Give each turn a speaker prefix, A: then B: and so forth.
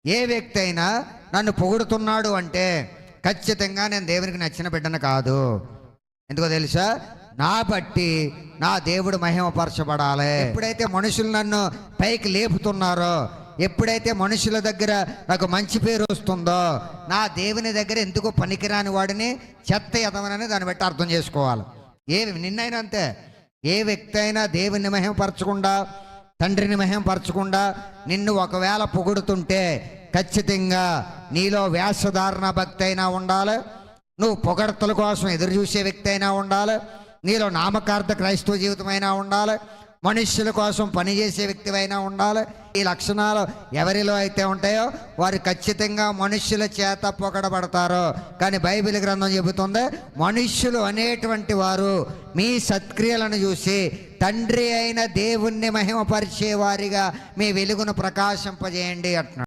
A: ఏ వ్యక్తి అయినా నన్ను పొగుడుతున్నాడు అంటే ఖచ్చితంగా నేను దేవునికి నచ్చిన బిడ్డను కాదు. ఎందుకో తెలుసా? నా బట్టి నా దేవుడు మహిమపరచబడాలి. ఎప్పుడైతే మనుషులు నన్ను పైకి లేపుతున్నారో, ఎప్పుడైతే మనుషుల దగ్గర నాకు మంచి పేరు వస్తుందో, నా దేవుని దగ్గర ఎందుకు పనికిరాని వాడిని, చెత్త ఎదవనని దాన్ని బట్టి అర్థం చేసుకోవాలి. నిన్నైనా అంతే. ఏ వ్యక్తి అయినా దేవుని మహిమపరచకుండా, తండ్రిని మహిమపరచకుండా నిన్ను ఒకవేళ పొగుడుతుంటే ఖచ్చితంగా నీలో వేషధారణ భక్తి అయినా ఉండాలి, నువ్వు పొగడతల కోసం ఎదురు చూసే వ్యక్తి అయినా ఉండాలి, నీలో నామకార్థ క్రైస్తవ జీవితమైనా ఉండాలి, మనుష్యుల కోసం పనిచేసే వ్యక్తివైనా ఉండాలి. ఈ లక్షణాలు ఎవరిలో అయితే ఉంటాయో వారు ఖచ్చితంగా మనుష్యుల చేత పొగడబడతారు. కానీ బైబిల్ గ్రంథం చెబుతుంది, మనుష్యులు అనేటువంటి వారు మీ సత్క్రియలను చూసి తండ్రి అయిన దేవుణ్ణి మహిమపరిచే వారిగా మీ వెలుగును ప్రకాశింపజేయండి అంటున్నాడు.